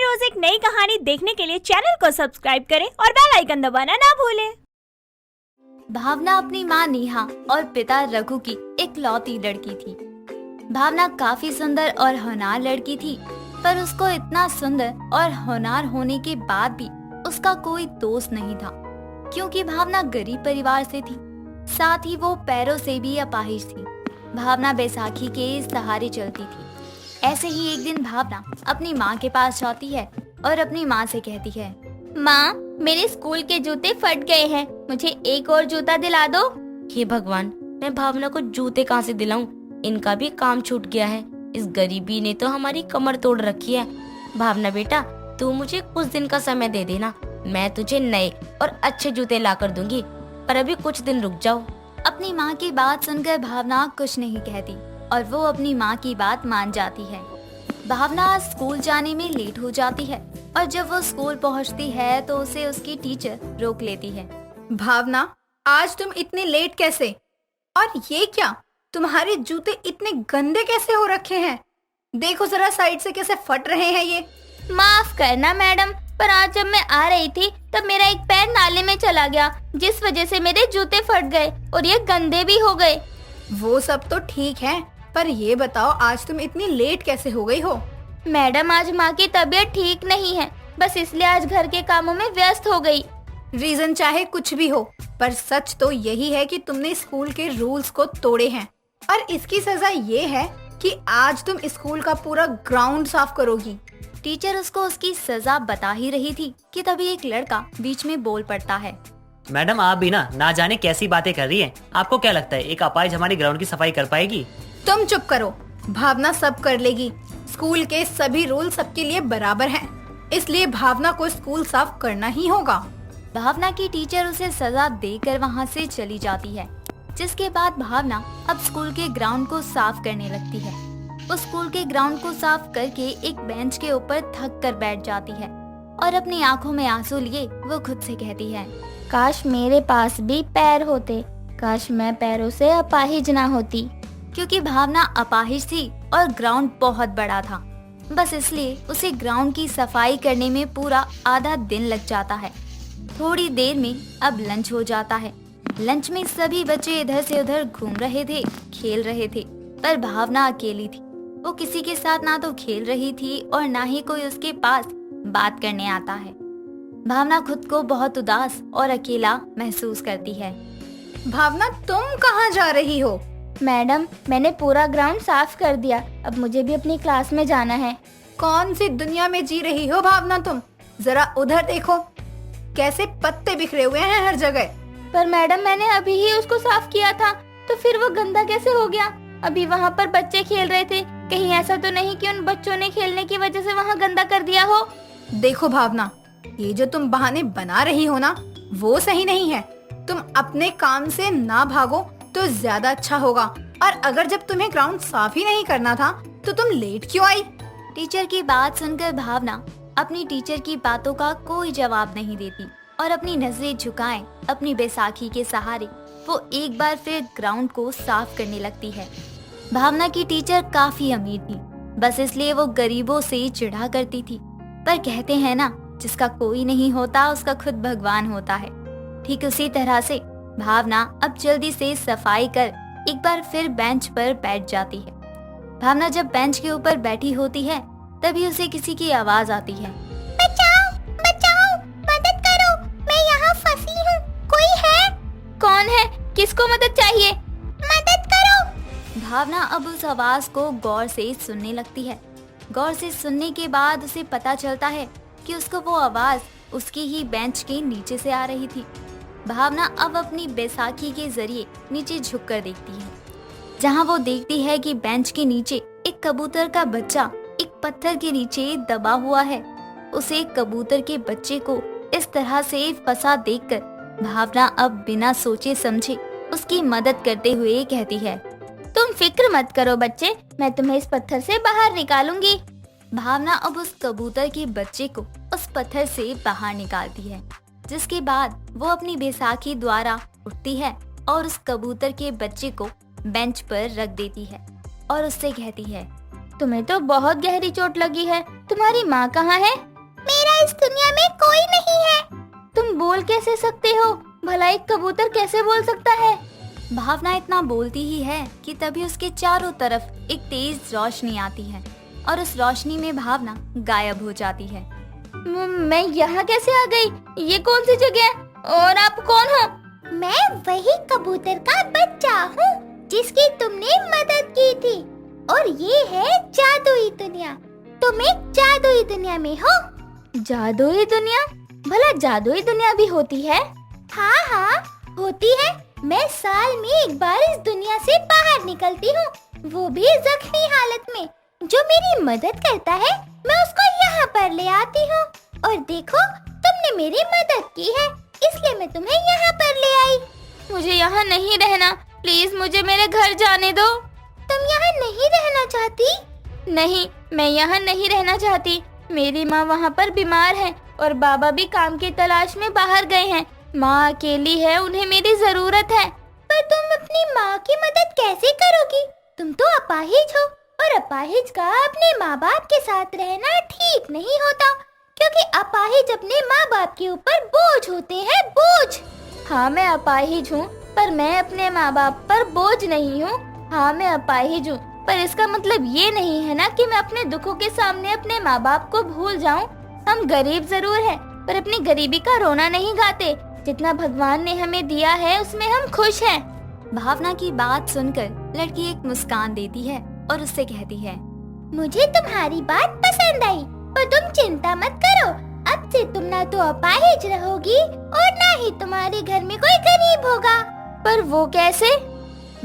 हर रोज एक नई कहानी देखने के लिए चैनल को सब्सक्राइब करें और बेल आइकन दबाना ना भूलें। भावना अपनी माँ नेहा और पिता रघु की इकलौती लड़की थी। भावना काफी सुंदर और होनहार लड़की थी, पर उसको इतना सुंदर और होनहार होने के बाद भी उसका कोई दोस्त नहीं था, क्योंकि भावना गरीब परिवार से थी। साथ ही वो पैरों से भी अपाहिज थी। भावना बैसाखी के सहारे चलती थी। ऐसे ही एक दिन भावना अपनी माँ के पास जाती है और अपनी माँ से कहती है, माँ, मेरे स्कूल के जूते फट गए हैं, मुझे एक और जूता दिला दो। हे भगवान, मैं भावना को जूते कहाँ से दिलाऊं? इनका भी काम छूट गया है। इस गरीबी ने तो हमारी कमर तोड़ रखी है। भावना बेटा, तू मुझे कुछ दिन का समय दे देना, मैं तुझे नए और अच्छे जूते ला कर दूंगी, पर अभी कुछ दिन रुक जाओ। अपनी माँ की बात सुनकर भावना कुछ नहीं कहती और वो अपनी माँ की बात मान जाती है। भावना स्कूल जाने में लेट हो जाती है और जब वो स्कूल पहुँचती है तो उसे उसकी टीचर रोक लेती है। भावना, आज तुम इतनी लेट कैसे? और ये क्या, तुम्हारे जूते इतने गंदे कैसे हो रखे हैं? देखो जरा साइड से कैसे फट रहे हैं ये। माफ करना मैडम, पर आज जब मैं आ रही थी तब मेरा एक पैर नाले में चला गया, जिस वजह से मेरे जूते फट गए और ये गंदे भी हो गए। वो सब तो ठीक है, पर ये बताओ आज तुम इतनी लेट कैसे हो गई हो? मैडम, आज माँ की तबीयत ठीक नहीं है, बस इसलिए आज घर के कामों में व्यस्त हो गई। रीजन चाहे कुछ भी हो, पर सच तो यही है कि तुमने स्कूल के रूल्स को तोड़े हैं और इसकी सजा ये है कि आज तुम स्कूल का पूरा ग्राउंड साफ करोगी। टीचर उसको उसकी सजा बता ही रही थी कि तभी एक लड़का बीच में बोल पड़ता है। मैडम, आप भी ना जाने कैसी बातें कर रही हैं। आपको क्या लगता है एक अपाहिज हमारे ग्राउंड की सफाई कर पाएगी? तुम चुप करो। भावना सब कर लेगी। स्कूल के सभी रूल सबके लिए बराबर हैं, इसलिए भावना को स्कूल साफ करना ही होगा। भावना की टीचर उसे सजा देकर वहाँ से चली जाती है, जिसके बाद भावना अब स्कूल के ग्राउंड को साफ करने लगती है। वो स्कूल के ग्राउंड को साफ करके एक बेंच के ऊपर थक कर बैठ जाती है और अपनी आंखों में आंसू लिए वो खुद से कहती है, काश मेरे पास भी पैर होते, काश मैं पैरों से अपाहिज ना होती। क्योंकि भावना अपाहिज थी और ग्राउंड बहुत बड़ा था, बस इसलिए उसे ग्राउंड की सफाई करने में पूरा आधा दिन लग जाता है। थोड़ी देर में अब लंच हो जाता है। लंच में सभी बच्चे इधर से उधर घूम रहे थे, खेल रहे थे, पर भावना अकेली थी। वो किसी के साथ ना तो खेल रही थी और ना ही कोई उसके पास बात करने आता है। भावना खुद को बहुत उदास और अकेला महसूस करती है। भावना, तुम कहाँ जा रही हो? मैडम, मैंने पूरा ग्राउंड साफ कर दिया, अब मुझे भी अपनी क्लास में जाना है। कौन सी दुनिया में जी रही हो भावना तुम? जरा उधर देखो, कैसे पत्ते बिखरे हुए हैं हर जगह। पर मैडम, मैंने अभी ही उसको साफ किया था, तो फिर वो गंदा कैसे हो गया? अभी वहाँ पर बच्चे खेल रहे थे, कहीं ऐसा तो नहीं कि उन बच्चों ने खेलने की वजह से वहाँ गंदा कर दिया हो? देखो भावना, ये जो तुम बहाने बना रही हो ना, वो सही नहीं है। तुम अपने काम से ना भागो तो ज्यादा अच्छा होगा। और अगर जब तुम्हें ग्राउंड साफ ही नहीं करना था तो तुम लेट क्यों आई? टीचर की बात सुनकर भावना अपनी टीचर की बातों का कोई जवाब नहीं देती और अपनी नजरें झुकाए अपनी बैसाखी के सहारे वो एक बार फिर ग्राउंड को साफ करने लगती है। भावना की टीचर काफी अमीर थी, बस इसलिए वो गरीबों से चिढ़ा करती थी। पर कहते हैं ना, जिसका कोई नहीं होता उसका खुद भगवान होता है। ठीक उसी तरह से भावना अब जल्दी से सफाई कर एक बार फिर बेंच पर बैठ जाती है। भावना जब बेंच के ऊपर बैठी होती है तभी उसे किसी की आवाज आती है, बचाओ, बचाओ, मदद करो, मैं यहाँ फंसी हूँ, कोई है? कौन है? किसको मदद चाहिए? मदद करो। भावना अब उस आवाज को गौर से सुनने लगती है। गौर से सुनने के बाद उसे पता चलता है कि उसको वो आवाज उसकी ही बेंच के नीचे से आ रही थी। भावना अब अपनी बैसाखी के जरिए नीचे झुककर देखती है, जहाँ वो देखती है कि बेंच के नीचे एक कबूतर का बच्चा एक पत्थर के नीचे दबा हुआ है। उसे कबूतर के बच्चे को इस तरह से फंसा देखकर भावना अब बिना सोचे समझे उसकी मदद करते हुए कहती है, तुम फिक्र मत करो बच्चे, मैं तुम्हें इस पत्थर से बाहर निकालूंगी। भावना अब उस कबूतर के बच्चे को उस पत्थर से बाहर निकालती है, जिसके बाद वो अपनी बैसाखी द्वारा उठती है और उस कबूतर के बच्चे को बेंच पर रख देती है और उससे कहती है, तुम्हें तो बहुत गहरी चोट लगी है, तुम्हारी माँ कहाँ है? इस दुनिया में कोई नहीं है। तुम बोल कैसे सकते हो? भला एक कबूतर कैसे बोल सकता है? भावना इतना बोलती ही है कि तभी उसके चारों तरफ एक तेज रोशनी आती है और उस रोशनी में भावना गायब हो जाती है। मैं यहाँ कैसे आ गई? ये कौन सी जगह है? और आप कौन हो? मैं वही कबूतर का बच्चा हूँ जिसकी तुमने मदद की थी, और ये है जादुई दुनिया। तुम एक जादुई दुनिया में हो। जादुई दुनिया? भला जादुई दुनिया भी होती है? हाँ हाँ होती है। मैं साल में एक बार इस दुनिया से बाहर निकलती हूँ, वो भी जख्मी हालत में। जो मेरी मदद करता है मैं उसको यहाँ पर ले आती हूँ, और देखो तुमने मेरी मदद की है इसलिए मैं तुम्हें यहाँ पर ले आई। मुझे यहाँ नहीं रहना, प्लीज मुझे मेरे घर जाने दो। तुम यहाँ नहीं रहना चाहती? नहीं, मैं यहाँ नहीं रहना चाहती। मेरी माँ वहाँ पर बीमार है और बाबा भी काम की तलाश में बाहर गए हैं। माँ अकेली है, उन्हें मेरी जरूरत है। पर तुम अपनी माँ की मदद कैसे करोगी? तुम तो अपाहिज हो, और अपाहिज का अपने माँ बाप के साथ रहना ठीक नहीं होता, क्योंकि अपाहिज अपने माँ बाप के ऊपर बोझ होते हैं, बोझ। हाँ मैं अपाहिज हूँ, पर मैं अपने माँ बाप पर बोझ नहीं हूँ। हाँ मैं अपाहिज हूँ, पर इसका मतलब ये नहीं है ना कि मैं अपने दुखों के सामने अपने माँ बाप को भूल जाऊँ। हम गरीब जरूर हैं, पर अपनी गरीबी का रोना नहीं गाते। जितना भगवान ने हमें दिया है उसमें हम खुश हैं। भावना की बात सुनकर लड़की एक मुस्कान देती है और उससे कहती है, मुझे तुम्हारी बात पसंद आई, पर तुम चिंता मत करो। अब से तुम ना तो अपाहिज रहोगी और ना ही तुम्हारे घर में कोई गरीब होगा। पर वो कैसे?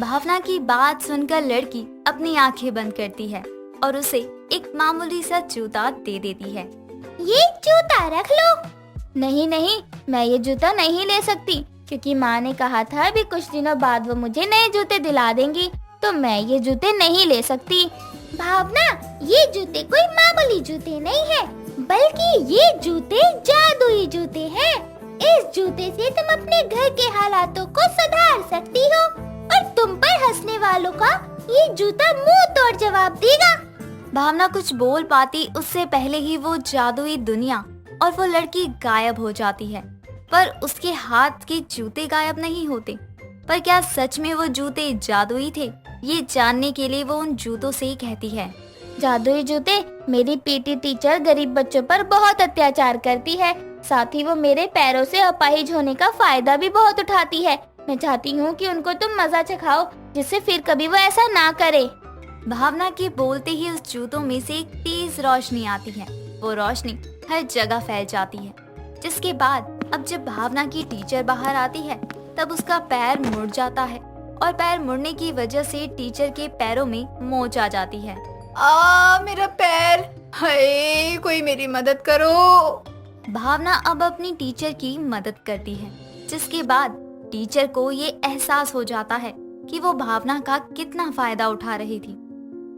भावना की बात सुनकर लड़की अपनी आंखें बंद करती है और उसे एक मामूली सा जूता दे देती है। ये जूता रख लो। नहीं नहीं, मैं ये जूता नहीं ले सकती, क्योंकि माँ ने कहा था अभी कुछ दिनों बाद वो मुझे नए जूते दिला देंगी, तो मैं ये जूते नहीं ले सकती। भावना, ये जूते कोई मामूली जूते नहीं है, बल्कि ये जूते जादुई जूते हैं। इस जूते से तुम अपने घर के हालातों को सुधार सकती हो, और तुम पर हंसने वालों का ये जूता मुंह तोड़ जवाब देगा। भावना कुछ बोल पाती उससे पहले ही वो जादुई दुनिया और वो लड़की गायब हो जाती है, पर उसके हाथ के जूते गायब नहीं होते। पर क्या सच में वो जूते जादुई थे? ये जानने के लिए वो उन जूतों से ही कहती है, जादुई जूते, मेरी पीटी टीचर गरीब बच्चों पर बहुत अत्याचार करती है, साथ ही वो मेरे पैरों से अपाहिज होने का फायदा भी बहुत उठाती है। मैं चाहती हूँ कि उनको तुम मजा चखाओ, जिससे फिर कभी वो ऐसा ना करे। भावना के बोलते ही उस जूतों में से एक तेज रोशनी आती है। वो रोशनी हर जगह फैल जाती है, जिसके बाद अब जब भावना की टीचर बाहर आती है तब उसका पैर मुड़ जाता है, और पैर मुड़ने की वजह से टीचर के पैरों में मोच आ जाती है। मेरा पैर, हाय कोई मेरी मदद करो। भावना अब अपनी टीचर की मदद करती है, जिसके बाद टीचर को ये एहसास हो जाता है कि वो भावना का कितना फायदा उठा रही थी।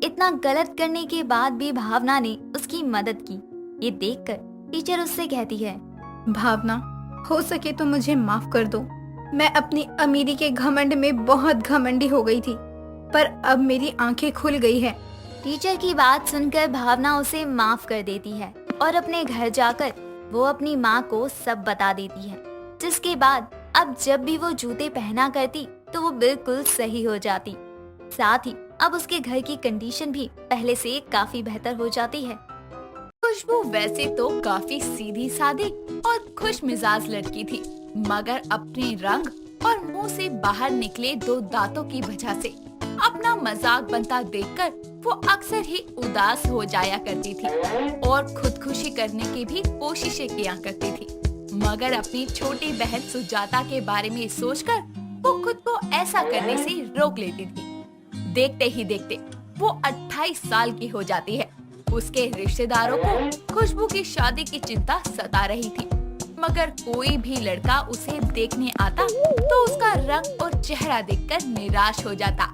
इतना गलत करने के बाद भी भावना ने उसकी मदद की। ये देखकर टीचर उससे कहती है, भावना, हो सके तो मुझे माफ कर दो। मैं अपनी अमीरी के घमंड में बहुत घमंडी हो गई थी, पर अब मेरी आंखें खुल गई है। टीचर की बात सुनकर भावना उसे माफ कर देती है और अपने घर जाकर वो अपनी माँ को सब बता देती है, जिसके बाद अब जब भी वो जूते पहना करती तो वो बिल्कुल सही हो जाती। साथ ही अब उसके घर की कंडीशन भी पहले से काफी बेहतर हो जाती है। खुशबू वैसे तो काफी सीधी सादी और खुश मिजाज लड़की थी, मगर अपने रंग और मुंह से बाहर निकले 2 दांतों की वजह से अपना मजाक बनता देखकर वो अक्सर ही उदास हो जाया करती थी और खुदकुशी करने की भी कोशिशें किया करती थी। मगर अपनी छोटी बहन सुजाता के बारे में सोचकर वो खुद को ऐसा करने से रोक लेती थी। देखते ही देखते वो 28 साल की हो जाती है। उसके रिश्तेदारों को खुशबू की शादी की चिंता सता रही थी, मगर कोई भी लड़का उसे देखने आता तो उसका रंग और चेहरा देखकर निराश हो जाता।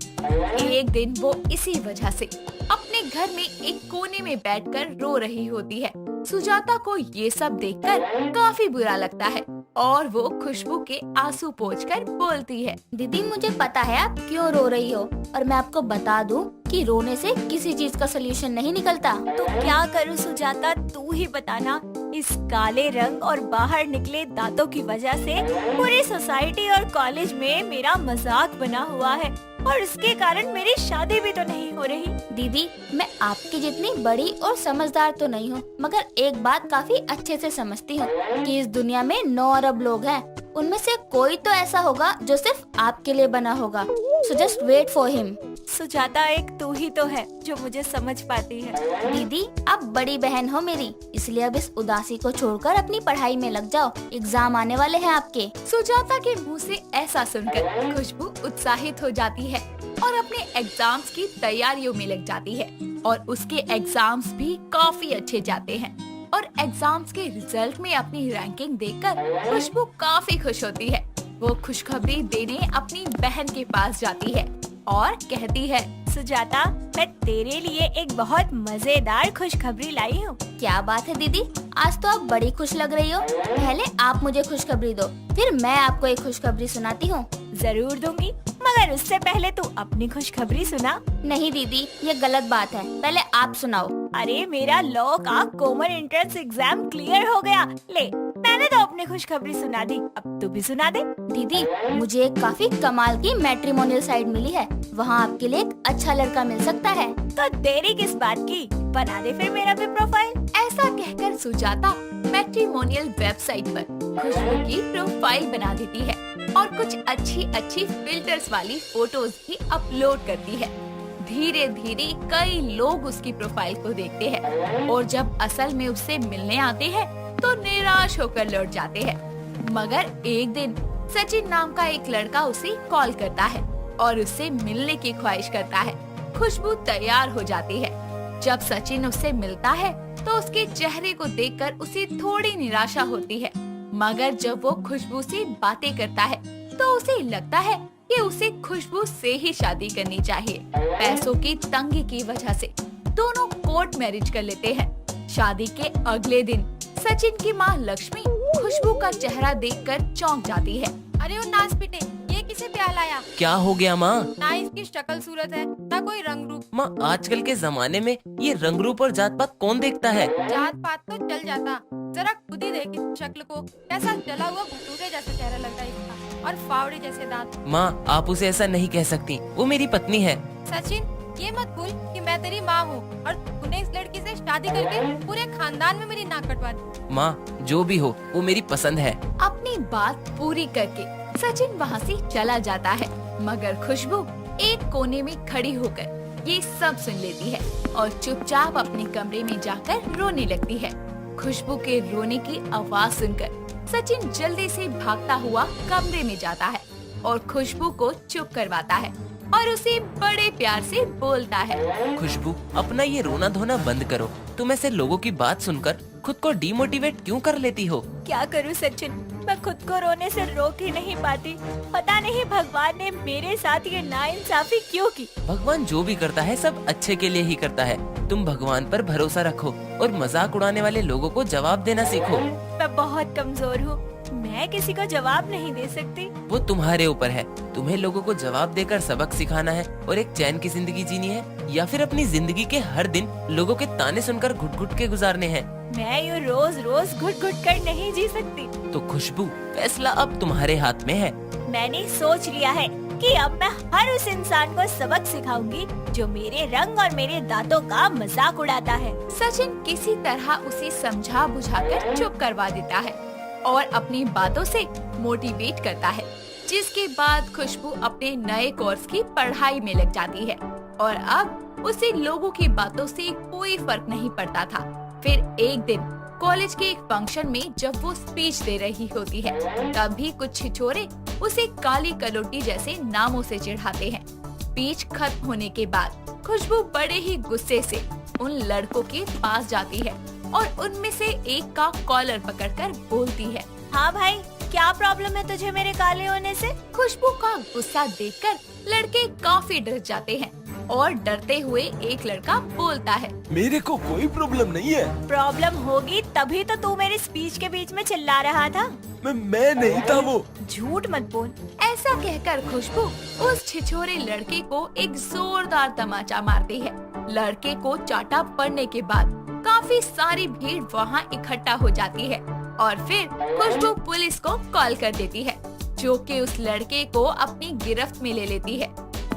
एक दिन वो इसी वजह से अपने घर में एक कोने में बैठकर रो रही होती है। सुजाता को ये सब देखकर काफी बुरा लगता है और वो खुशबू के आंसू पोंछकर बोलती है, दीदी मुझे पता है आप क्यों रो रही हो, और मैं आपको बता दूं कि रोने से किसी चीज का सलूशन नहीं निकलता। तो क्या करूं सुजाता, तू ही बताना। इस काले रंग और बाहर निकले दांतों की वजह से पूरी सोसाइटी और कॉलेज में मेरा मजाक बना हुआ है और इसके कारण मेरी शादी भी तो नहीं हो रही। दीदी, मैं आपकी जितनी बड़ी और समझदार तो नहीं हूँ, मगर एक बात काफी अच्छे से समझती हूँ कि इस दुनिया में 9 अरब लोग हैं। उनमें से कोई तो ऐसा होगा जो सिर्फ आपके लिए बना होगा। So just wait for him. Sujata, एक तू ही तो है जो मुझे समझ पाती है। दीदी, आप बड़ी बहन हो मेरी, इसलिए अब इस उदासी को छोड़कर अपनी पढ़ाई में लग जाओ। एग्जाम आने वाले हैं आपके। सुजाता के मुंह से ऐसा सुनकर खुशबू उत्साहित हो जाती है और अपने एग्जाम्स की तैयारियों में लग जाती है और उसके एग्जाम्स भी काफी अच्छे जाते हैं और एग्जाम्स के रिजल्ट में अपनी रैंकिंग देखकर खुशबू काफी खुश होती है। वो खुशखबरी देने अपनी बहन के पास जाती है और कहती है, सुजाता, मैं तेरे लिए एक बहुत मजेदार खुशखबरी लाई हूँ। क्या बात है दीदी, आज तो आप बड़ी खुश लग रही हो। पहले आप मुझे खुशखबरी दो, फिर मैं आपको एक खुशखबरी सुनाती हूँ। जरूर दूंगी, मगर उससे पहले तू अपनी खुशखबरी सुना। नहीं दीदी, ये गलत बात है, पहले आप सुनाओ। अरे, मेरा लॉ का कॉमन एंट्रेंस एग्जाम क्लियर हो गया। ले, मैंने तो अपनी खुशखबरी सुना दी, अब तू भी सुना दे। दीदी, मुझे एक काफी कमाल की मैट्रिमोनियल साइट मिली है, वहाँ आपके लिए एक अच्छा लड़का मिल सकता है। तो देरी किस बात की, बना दे फिर मेरा भी प्रोफाइल। ऐसा कहकर सुजाता मैट्रिमोनियल वेबसाइट पर खुशबू की प्रोफाइल बना देती है और कुछ अच्छी फिल्टर्स वाली फोटोज भी अपलोड करती है। धीरे धीरे कई लोग उसकी प्रोफाइल को देखते हैं और जब असल में उससे मिलने आते हैं तो निराश होकर लौट जाते हैं। मगर एक दिन सचिन नाम का एक लड़का उसे कॉल करता है और उससे मिलने की ख्वाहिश करता है। खुशबू तैयार हो जाती है। जब सचिन उससे मिलता है तो उसके चेहरे को देखकर उसे थोड़ी निराशा होती है, मगर जब वो खुशबू से बातें करता है तो उसे लगता है कि उसे खुशबू से ही शादी करनी चाहिए। पैसों की तंगी की वजह से दोनों कोर्ट मैरिज कर लेते हैं। शादी के अगले दिन सचिन की माँ लक्ष्मी खुशबू का चेहरा देखकर चौंक जाती है। अरे वो नाच पिटे, ये किसे प्याल आया? क्या हो गया माँ? ना इसकी शक्ल सूरत है, ना कोई रंग रूप। माँ, आजकल के जमाने में ये रंग रूप और जात पात कौन देखता है? जात पात तो चल जाता, जरा खुद ही देख इस शक्ल को, कैसा जला हुआ भटूरे जैसा चेहरा लगता है इसका और फावड़े जैसे दांत। माँ, आप उसे ऐसा नहीं कह सकती, वो मेरी पत्नी है। सचिन, ये मत भूल कि मैं तेरी माँ हूँ और तूने इस लड़की से शादी करके पूरे खानदान में मेरी नाक कटवा दी। माँ, जो भी हो वो मेरी पसंद है। अपनी बात पूरी करके सचिन वहाँ से चला जाता है, मगर खुशबू एक कोने में खड़ी होकर ये सब सुन लेती है और चुपचाप अपने कमरे में जाकर रोने लगती है। खुशबू के रोने की आवाज सुनकर सचिन जल्दी से भागता हुआ कमरे में जाता है और खुशबू को चुप करवाता है और उसे बड़े प्यार से बोलता है, खुशबू, अपना ये रोना धोना बंद करो। तुम ऐसे लोगों की बात सुनकर खुद को डिमोटिवेट क्यों कर लेती हो? क्या करूं सचिन, मैं खुद को रोने से रोक ही नहीं पाती। पता नहीं भगवान ने मेरे साथ ये नाइंसाफी क्यों की। भगवान जो भी करता है सब अच्छे के लिए ही करता है। तुम भगवान पर भरोसा रखो और मजाक उड़ाने वाले लोगों को जवाब देना सीखो। मैं बहुत कमजोर हूँ, मैं किसी को जवाब नहीं दे सकती। वो तुम्हारे ऊपर है। तुम्हें लोगों को जवाब देकर सबक सिखाना है और एक चैन की जिंदगी जीनी है, या फिर अपनी जिंदगी के हर दिन लोगों के ताने सुनकर घुट घुट के गुजारने हैं। मैं यूँ रोज रोज घुट घुट कर नहीं जी सकती। तो खुशबू, फैसला अब तुम्हारे हाथ में है। मैंने सोच लिया है कि अब मैं हर उस इंसान को सबक सिखाऊंगी जो मेरे रंग और मेरे दांतों का मजाक उड़ाता है। सचिन किसी तरह उसे समझा बुझाकर चुप करवा देता है और अपनी बातों से मोटिवेट करता है, जिसके बाद खुशबू अपने नए कोर्स की पढ़ाई में लग जाती है और अब उसे लोगों की बातों से कोई फर्क नहीं पड़ता था। फिर एक दिन कॉलेज के एक फंक्शन में जब वो स्पीच दे रही होती है, तभी कुछ छिछोरे उसे काली कलोटी जैसे नामों से चिढ़ाते हैं। स्पीच खत्म होने के बाद खुशबू बड़े ही गुस्से से उन लड़कों के पास जाती है और उनमें से एक का कॉलर पकड़कर बोलती है, हाँ भाई, क्या प्रॉब्लम है तुझे मेरे काले होने से? खुशबू का गुस्सा देखकर लड़के काफी डर जाते हैं और डरते हुए एक लड़का बोलता है, मेरे को कोई प्रॉब्लम नहीं है। प्रॉब्लम होगी तभी तो तू मेरी स्पीच के बीच में चिल्ला रहा था। मैं नहीं था वो। झूठ मत बोल। ऐसा कहकर खुशबू उस छिछोरे लड़के को एक जोरदार तमाचा मारती है। लड़के को चाटा पड़ने के बाद काफी सारी भीड़ वहाँ इकट्ठा हो जाती है और फिर खुशबू पुलिस को कॉल कर देती है, जो कि उस लड़के को अपनी गिरफ्त में ले लेती है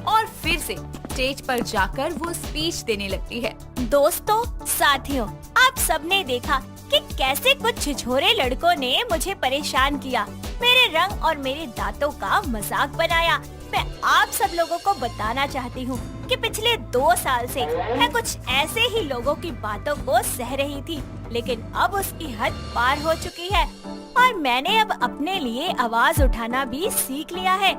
और फिर से स्टेज पर जाकर वो स्पीच देने लगती है। दोस्तों, साथियों, आप सबने देखा कि कैसे कुछ छिछोरे लड़कों ने मुझे परेशान किया, मेरे रंग और मेरे दांतों का मजाक बनाया। मैं आप सब लोगों को बताना चाहती हूँ कि पिछले 2 साल से मैं कुछ ऐसे ही लोगों की बातों को सह रही थी, लेकिन अब उसकी हद पार हो चुकी है और मैंने अब अपने लिए आवाज उठाना भी सीख लिया है।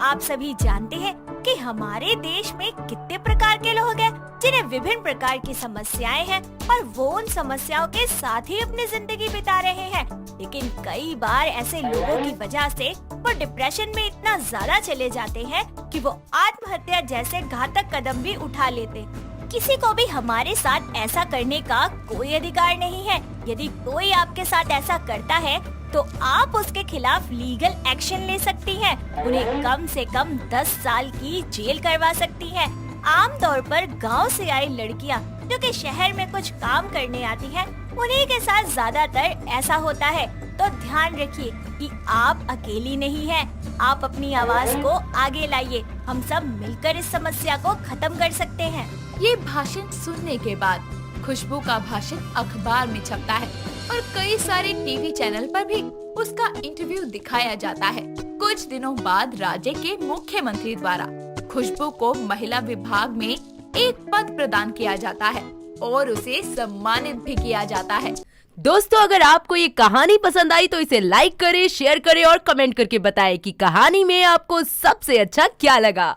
आप सभी जानते हैं कि हमारे देश में कितने प्रकार के लोग हैं जिन्हें विभिन्न प्रकार की समस्याएं हैं और वो उन समस्याओं के साथ ही अपनी जिंदगी बिता रहे हैं। लेकिन कई बार ऐसे लोगों की वजह से वो डिप्रेशन में इतना ज्यादा चले जाते हैं कि वो आत्महत्या जैसे घातक कदम भी उठा लेते। किसी को भी हमारे साथ ऐसा करने का कोई अधिकार नहीं है। यदि कोई आपके साथ ऐसा करता है तो आप उसके खिलाफ लीगल एक्शन ले सकती हैं। उन्हें कम से कम 10 साल की जेल करवा सकती हैं। आमतौर पर गांव से आई लड़कियां जो कि शहर में कुछ काम करने आती हैं, उन्हीं के साथ ज्यादातर ऐसा होता है। तो ध्यान रखिए कि आप अकेली नहीं हैं। आप अपनी आवाज को आगे लाइए। हम सब मिलकर इस समस्या को खत्म कर सकते हैं। ये भाषण सुनने के बाद खुशबू का भाषण अखबार में छपता है और कई सारे टीवी चैनल पर भी उसका इंटरव्यू दिखाया जाता है। कुछ दिनों बाद राज्य के मुख्यमंत्री द्वारा खुशबू को महिला विभाग में एक पद प्रदान किया जाता है और उसे सम्मानित भी किया जाता है। दोस्तों, अगर आपको ये कहानी पसंद आई तो इसे लाइक करें, शेयर करें और कमेंट करके बताएं कि कहानी में आपको सबसे अच्छा क्या लगा।